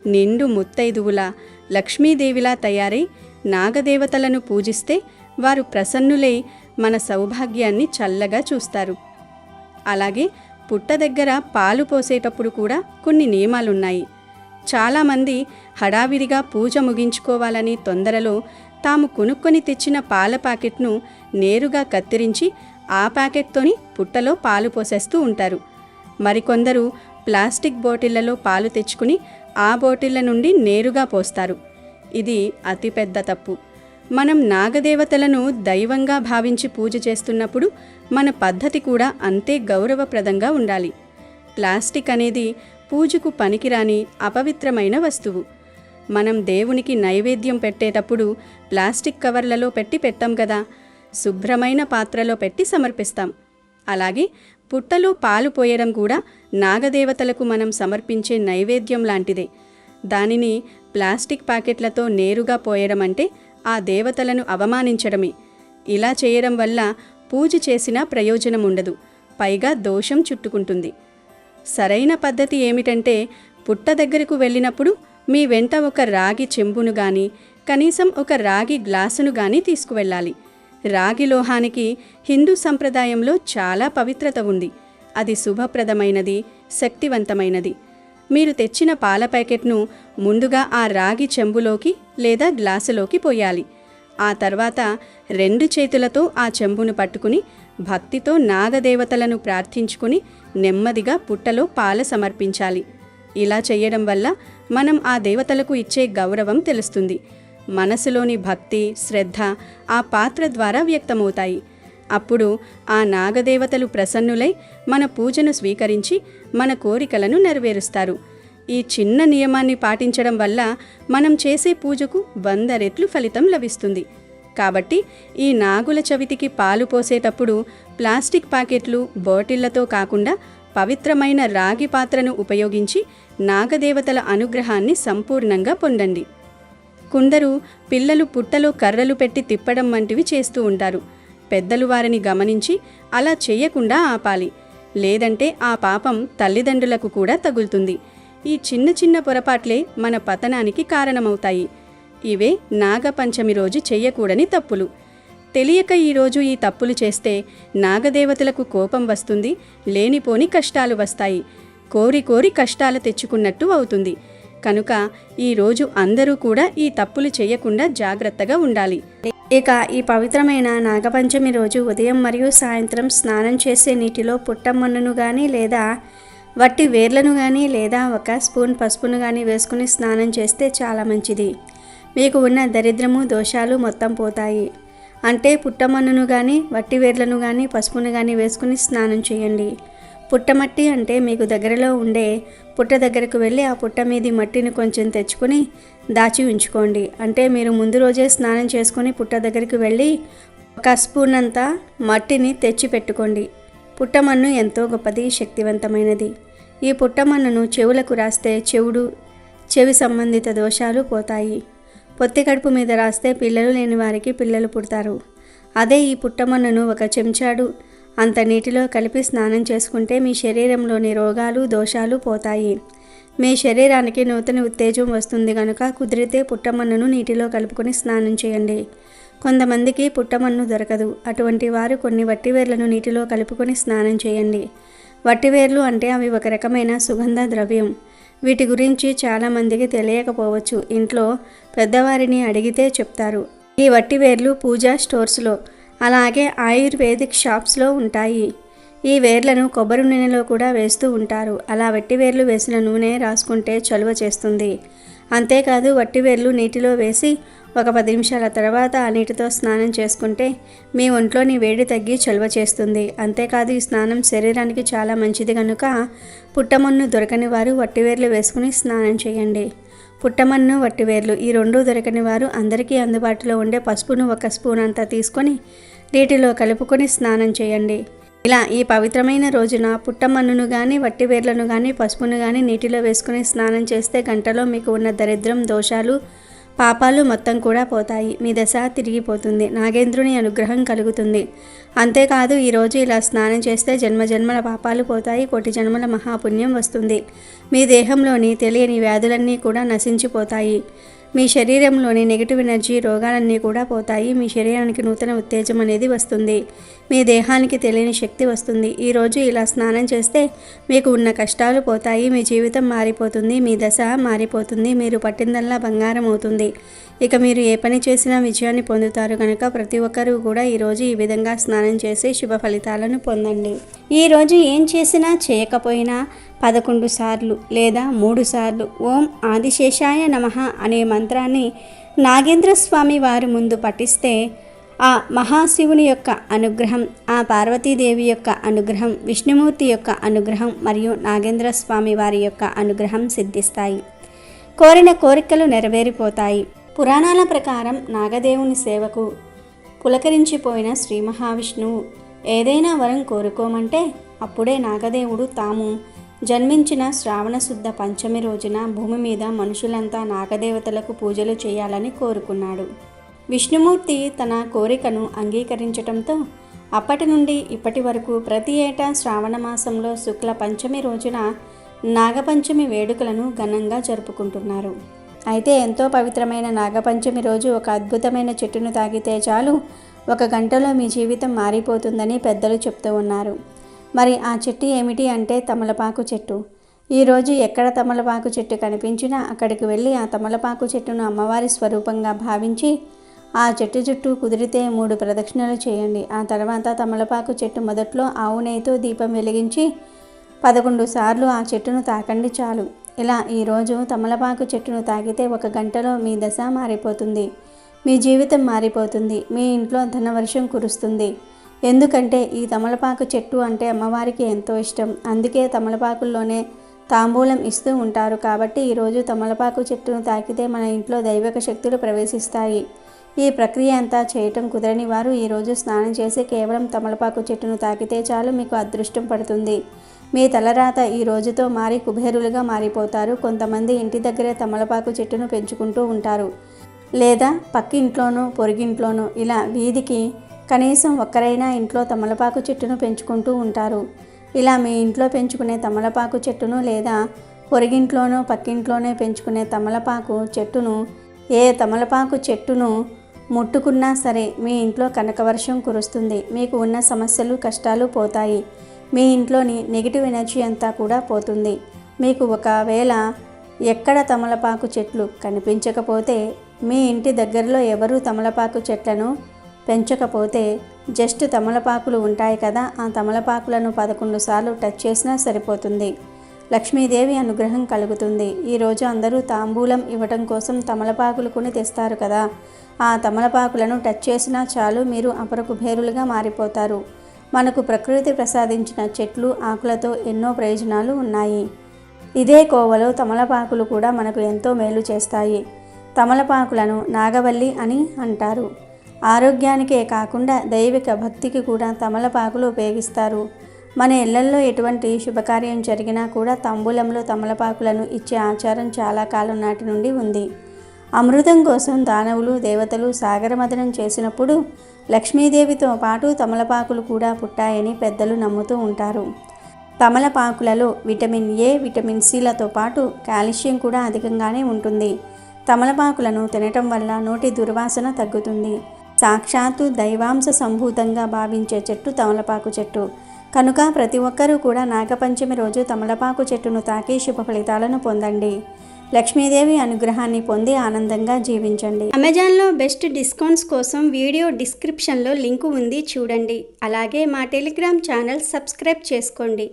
నిండు ముత్తైదువులా, లక్ష్మీదేవిలా తయారై నాగదేవతలను పూజిస్తే వారు ప్రసన్నులై మన సౌభాగ్యాన్ని చల్లగా చూస్తారు. అలాగే పుట్ట దగ్గర పాలు పోసేటప్పుడు కూడా కొన్ని నియమాలున్నాయి. చాలామంది హడావిడిగా పూజ ముగించుకోవాలని తొందరలో తాము కొనుక్కొని తెచ్చిన పాల ప్యాకెట్ను నేరుగా కత్తిరించి ఆ ప్యాకెట్తోని పుట్టలో పాలు పోసేస్తూ ఉంటారు. మరికొందరు ప్లాస్టిక్ బాటిళ్లలో పాలు తెచ్చుకుని ఆ బాటిళ్ల నుండి నేరుగా పోస్తారు. ఇది అతిపెద్ద తప్పు. మనం నాగదేవతలను దైవంగా భావించి పూజ చేస్తున్నప్పుడు మన పద్ధతి కూడా అంతే గౌరవప్రదంగా ఉండాలి. ప్లాస్టిక్ అనేది పూజకు పనికిరాని అపవిత్రమైన వస్తువు. మనం దేవునికి నైవేద్యం పెట్టేటప్పుడు ప్లాస్టిక్ కవర్లలో పెట్టి పెట్టాం కదా, శుభ్రమైన పాత్రలో పెట్టి సమర్పిస్తాం. అలాగే పుట్టలో పాలు పోయడం కూడా నాగదేవతలకు మనం సమర్పించే నైవేద్యం లాంటిదే. దానిని ప్లాస్టిక్ ప్యాకెట్లతో నేరుగా పోయడం అంటే ఆ దేవతలను అవమానించడమే. ఇలా చేయడం వల్ల పూజ చేసినా ప్రయోజనం ఉండదు, పైగా దోషం చుట్టుకుంటుంది. సరైన పద్ధతి ఏమిటంటే, పుట్ట దగ్గరకు వెళ్ళినప్పుడు మీ వెంట ఒక రాగి చెంబును గాని, కనీసం ఒక రాగి గ్లాసును గాని తీసుకువెళ్ళాలి. రాగి లోహానికి హిందూ సంప్రదాయంలో చాలా పవిత్రత ఉంది. అది శుభప్రదమైనది, శక్తివంతమైనది. మీరు తెచ్చిన పాల ప్యాకెట్ను ముందుగా ఆ రాగి చెంబులోకి లేదా గ్లాసులోకి పోయాలి. ఆ తర్వాత 2 చేతులతో ఆ చెంబును పట్టుకుని భక్తితో నాగదేవతలను ప్రార్థించుకుని నెమ్మదిగా పుట్టలో పాలు సమర్పించాలి. ఇలా చేయడం వల్ల మనం ఆ దేవతలకు ఇచ్చే గౌరవం తెలుస్తుంది. మనసులోని భక్తి, శ్రద్ధ ఆ పాత్ర ద్వారా వ్యక్తమవుతాయి. అప్పుడు ఆ నాగదేవతలు ప్రసన్నులై మన పూజను స్వీకరించి మన కోరికలను నెరవేరుస్తారు. ఈ చిన్న నియమాన్ని పాటించడం వల్ల మనం చేసే పూజకు 100 రెట్లు ఫలితం లభిస్తుంది. కాబట్టి ఈ నాగుల చవితికి పాలు పోసేటప్పుడు ప్లాస్టిక్ ప్యాకెట్లు, బాటిళ్లతో కాకుండా పవిత్రమైన రాగి పాత్రను ఉపయోగించి నాగదేవతల అనుగ్రహాన్ని సంపూర్ణంగా పొందండి. కొందరు పిల్లలు పుట్టలో కర్రలు పెట్టి తిప్పడం వంటివి చేస్తూ ఉంటారు. పెద్దలు వారిని గమనించి అలా చేయకుండా ఆపాలి. లేదంటే ఆ పాపం తల్లిదండ్రులకు కూడా తగులుతుంది. ఈ చిన్న చిన్న పొరపాట్లే మన పతనానికి కారణమవుతాయి. ఇవే నాగపంచమి రోజు చెయ్యకూడని తప్పులు. తెలియక ఈరోజు ఈ తప్పులు చేస్తే నాగదేవతలకు కోపం వస్తుంది, లేనిపోని కష్టాలు వస్తాయి. కోరి కోరి కష్టాలు తెచ్చుకున్నట్టు అవుతుంది. కనుక ఈరోజు అందరూ కూడా ఈ తప్పులు చేయకుండా జాగ్రత్తగా ఉండాలి. ఇక ఈ పవిత్రమైన నాగపంచమి రోజు ఉదయం మరియు సాయంత్రం స్నానం చేసే నీటిలో పుట్టమన్నును కానీ లేదా వట్టి వేర్లను కానీ లేదా 1 స్పూన్ పసుపును కానీ వేసుకుని స్నానం చేస్తే చాలా మంచిది. మీకు ఉన్న దరిద్రము, దోషాలు మొత్తం పోతాయి. అంటే పుట్టమన్నును కానీ వట్టి వేర్లను కానీ పసుపును కానీ వేసుకుని స్నానం చేయండి. పుట్టమట్టి అంటే మీకు దగ్గరలో ఉండే పుట్ట దగ్గరకు వెళ్ళి ఆ పుట్ట మీది మట్టిని కొంచెం తెచ్చుకొని దాచి ఉంచుకోండి. అంటే మీరు ముందు రోజే స్నానం చేసుకొని పుట్ట దగ్గరికి వెళ్ళి 1 స్పూన్ అంతా మట్టిని తెచ్చి పెట్టుకోండి. పుట్టమన్ను ఎంతో గొప్పది, శక్తివంతమైనది. ఈ పుట్టమన్నును చెవులకు రాస్తే చెవి సంబంధిత దోషాలు పోతాయి. పొత్తి కడుపు మీద రాస్తే పిల్లలు లేని వారికి పిల్లలు పుడతారు. అదే ఈ పుట్టమన్నును 1 చెంచాడు అంత నీటిలో కలిపి స్నానం చేసుకుంటే మీ శరీరంలోని రోగాలు, దోషాలు పోతాయి. మీ శరీరానికి నూతన ఉత్తేజం వస్తుంది. కనుక కుదిరితే పుట్టమన్నును నీటిలో కలుపుకొని స్నానం చేయండి. కొంతమందికి పుట్టమన్ను దొరకదు. అటువంటి వారు కొన్ని వట్టివేర్లను నీటిలో కలుపుకొని స్నానం చేయండి. వట్టివేర్లు అంటే అవి ఒక రకమైన సుగంధ ద్రవ్యం. వీటి గురించి చాలామందికి తెలియకపోవచ్చు. ఇంట్లో పెద్దవారిని అడిగితే చెప్తారు. ఈ వట్టివేర్లు పూజా స్టోర్స్లో అలాగే ఆయుర్వేదిక్ షాప్స్లో ఉంటాయి. ఈ వేర్లను కొబ్బరి నూనెలో కూడా వేస్తూ ఉంటారు. అలా వట్టివేర్లు వేసిన నూనె రాసుకుంటే చలువ చేస్తుంది. అంతేకాదు వట్టివేర్లు నీటిలో వేసి ఒక 10 నిమిషాల తర్వాత ఆ నీటితో స్నానం చేసుకుంటే మీ ఒంట్లోని వేడి తగ్గి చలువ చేస్తుంది. అంతేకాదు ఈ స్నానం శరీరానికి చాలా మంచిది. కనుక పుట్టమన్ను దొరకని వారు వట్టివేర్లు వేసుకుని స్నానం చేయండి. పుట్టమన్ను, వట్టివేర్లు ఈ 2 దొరకని వారు అందరికీ అందుబాటులో ఉండే పసుపును 1 స్పూన్ అంతా తీసుకొని నీటిలో కలుపుకొని స్నానం చేయండి. ఇలా ఈ పవిత్రమైన రోజున పుట్టమన్నును కానీ వట్టివేర్లను కానీ పసుపును కానీ నీటిలో వేసుకుని స్నానం చేస్తే గంటలో మీకు ఉన్న దరిద్రం, దోషాలు, పాపాలు మొత్తం కూడా పోతాయి. మీ దశ తిరిగిపోతుంది. నాగేంద్రుని అనుగ్రహం కలుగుతుంది. అంతేకాదు ఈరోజు ఇలా స్నానం చేస్తే జన్మజన్మల పాపాలు పోతాయి. 1 జన్మల మహాపుణ్యం వస్తుంది. మీ దేహంలోని తెలియని వ్యాధులన్నీ కూడా నశించిపోతాయి. మీ శరీరంలోని నెగిటివ్ ఎనర్జీ, రోగాలన్నీ కూడా పోతాయి. మీ శరీరానికి నూతన ఉత్తేజం అనేది వస్తుంది. మీ దేహానికి తెలియని శక్తి వస్తుంది. ఈరోజు ఇలా స్నానం చేస్తే మీకు ఉన్న కష్టాలు పోతాయి. మీ జీవితం మారిపోతుంది. మీ దశ మారిపోతుంది. మీరు పట్టిందల్లా బంగారం అవుతుంది. ఇక మీరు ఏ పని చేసినా విజయాన్ని పొందుతారు కనుక ప్రతి ఒక్కరూ కూడా ఈరోజు ఈ విధంగా స్నానం చేసి శుభ ఫలితాలను పొందండి. ఈరోజు ఏం చేసినా చేయకపోయినా 11 సార్లు లేదా 3 సార్లు ఓం ఆదిశేషాయ నమః అనే మంత్రాన్ని నాగేంద్ర స్వామి వారి ముందు పఠిస్తే ఆ మహాశివుని యొక్క అనుగ్రహం, ఆ పార్వతీదేవి యొక్క అనుగ్రహం, విష్ణుమూర్తి యొక్క అనుగ్రహం మరియు నాగేంద్ర స్వామి వారి యొక్క అనుగ్రహం సిద్ధిస్తాయి. కోరిన కోరికలు నెరవేరిపోతాయి. పురాణాల ప్రకారం నాగదేవుని సేవకు పులకరించిపోయిన శ్రీ మహావిష్ణువు ఏదైనా వరం కోరుకోమంటే అప్పుడే నాగదేవుడు తాము జన్మించిన శ్రావణ శుద్ధ పంచమి రోజున భూమి మీద మనుషులంతా నాగదేవతలకు పూజలు చేయాలని కోరుకున్నాడు. విష్ణుమూర్తి తన కోరికను అంగీకరించటంతో అప్పటి నుండి ఇప్పటి వరకు ప్రతి ఏటా శ్రావణ మాసంలో శుక్ల పంచమి రోజున నాగపంచమి వేడుకలను ఘనంగా జరుపుకుంటున్నారు. అయితే ఎంతో పవిత్రమైన నాగపంచమి రోజు ఒక అద్భుతమైన చెట్టును తాగితే చాలు 1 గంటలో మీ జీవితం మారిపోతుందని పెద్దలు చెప్తూ ఉన్నారు. మరి ఆ చెట్టు ఏమిటి అంటే తమలపాకు చెట్టు. ఈరోజు ఎక్కడ తమలపాకు చెట్టు కనిపించినా అక్కడికి వెళ్ళి ఆ తమలపాకు చెట్టును అమ్మవారి స్వరూపంగా భావించి ఆ చెట్టు చుట్టూ కుదిరితే 3 ప్రదక్షిణలు చేయండి. ఆ తర్వాత తమలపాకు చెట్టు మొదట్లో ఆవు నెయ్యితో దీపం వెలిగించి 11 సార్లు ఆ చెట్టును తాకండి చాలు. ఇలా ఈరోజు తమలపాకు చెట్టును తాకితే 1 గంటలో మీ దశ మారిపోతుంది. మీ జీవితం మారిపోతుంది. మీ ఇంట్లో ధనవర్షం కురుస్తుంది. ఎందుకంటే ఈ తమలపాకు చెట్టు అంటే అమ్మవారికి ఎంతో ఇష్టం. అందుకే తమలపాకుల్లోనే తాంబూలం ఇస్తూ ఉంటారు. కాబట్టి ఈరోజు తమలపాకు చెట్టును తాకితే మన ఇంట్లో దైవిక శక్తులు ప్రవేశిస్తాయి. ఈ ప్రక్రియ అంతా చేయటం కుదరని వారు ఈరోజు స్నానం చేసి కేవలం తమలపాకు చెట్టును తాకితే చాలు మీకు అదృష్టం పడుతుంది. మీ తలరాత ఈ రోజుతో మారి కుబేరులుగా మారిపోతారు. కొంతమంది ఇంటి దగ్గరే తమలపాకు చెట్టును పెంచుకుంటూ ఉంటారు. లేదా పక్కింట్లోనూ పొరుగింట్లోనూ ఇలా వీధికి కనీసం ఒక్కరైనా ఇంట్లో తమలపాకు చెట్టును పెంచుకుంటూ ఉంటారు. ఇలా మీ ఇంట్లో పెంచుకునే తమలపాకు చెట్టును లేదా పొరుగింట్లోనూ పక్కింట్లోనే పెంచుకునే తమలపాకు చెట్టును ఏ తమలపాకు చెట్టును ముట్టుకున్నా సరే మీ ఇంట్లో కనకవర్షం కురుస్తుంది. మీకు ఉన్న సమస్యలు కష్టాలు పోతాయి. మీ ఇంట్లోని నెగిటివ్ ఎనర్జీ అంతా కూడా పోతుంది. మీకు ఒకవేళ ఎక్కడ తమలపాకు చెట్లు కనిపించకపోతే మీ ఇంటి దగ్గరలో ఎవరూ తమలపాకు చెట్లను పెంచకపోతే జస్ట్ తమలపాకులు ఉంటాయి కదా, ఆ తమలపాకులను 11 సార్లు టచ్ చేసినా సరిపోతుంది. లక్ష్మీదేవి అనుగ్రహం కలుగుతుంది. ఈరోజు అందరూ తాంబూలం ఇవ్వటం కోసం తమలపాకులు కొని తెస్తారు కదా, ఆ తమలపాకులను టచ్ చేసినా చాలు మీరు అపర కుబేరులుగా మారిపోతారు. మనకు ప్రకృతి ప్రసాదించిన చెట్లు ఆకులతో ఎన్నో ప్రయోజనాలు ఉన్నాయి. ఇదే కోవలో తమలపాకులు కూడా మనకు ఎంతో మేలు చేస్తాయి. తమలపాకులను నాగవల్లి అని అంటారు. ఆరోగ్యానికే కాకుండా దైవిక భక్తికి కూడా తమలపాకులు ఉపయోగిస్తారు. మన ఇళ్లల్లో ఎటువంటి శుభకార్యం జరిగినా కూడా తాంబూలంలో తమలపాకులను ఇచ్చే ఆచారం చాలా కాలం నాటి నుండి ఉంది. అమృతం కోసం దానవులు దేవతలు సాగరమథనం చేసినప్పుడు లక్ష్మీదేవితో పాటు తమలపాకులు కూడా పుట్టాయని పెద్దలు నమ్ముతూ ఉంటారు. తమలపాకులలో విటమిన్ ఏ, విటమిన్ సిలతో పాటు కాల్షియం కూడా అధికంగానే ఉంటుంది. తమలపాకులను తినటం వల్ల నోటి దుర్వాసన తగ్గుతుంది. సాక్షాత్తు దైవాంశ సంభూతంగా భావించే చెట్టు తమలపాకు చెట్టు కనుక ప్రతి ఒక్కరూ కూడా నాగపంచమి రోజు తమలపాకు చెట్టును తాకి శుభ ఫలితాలను పొందండి. లక్ష్మీదేవి అనుగ్రహాన్ని పొంది ఆనందంగా జీవించండి. అమెజాన్లో బెస్ట్ డిస్కౌంట్స్ కోసం వీడియో డిస్క్రిప్షన్లో లింకు ఉంది చూడండి. అలాగే మా టెలిగ్రామ్ ఛానల్ సబ్స్క్రైబ్ చేసుకోండి.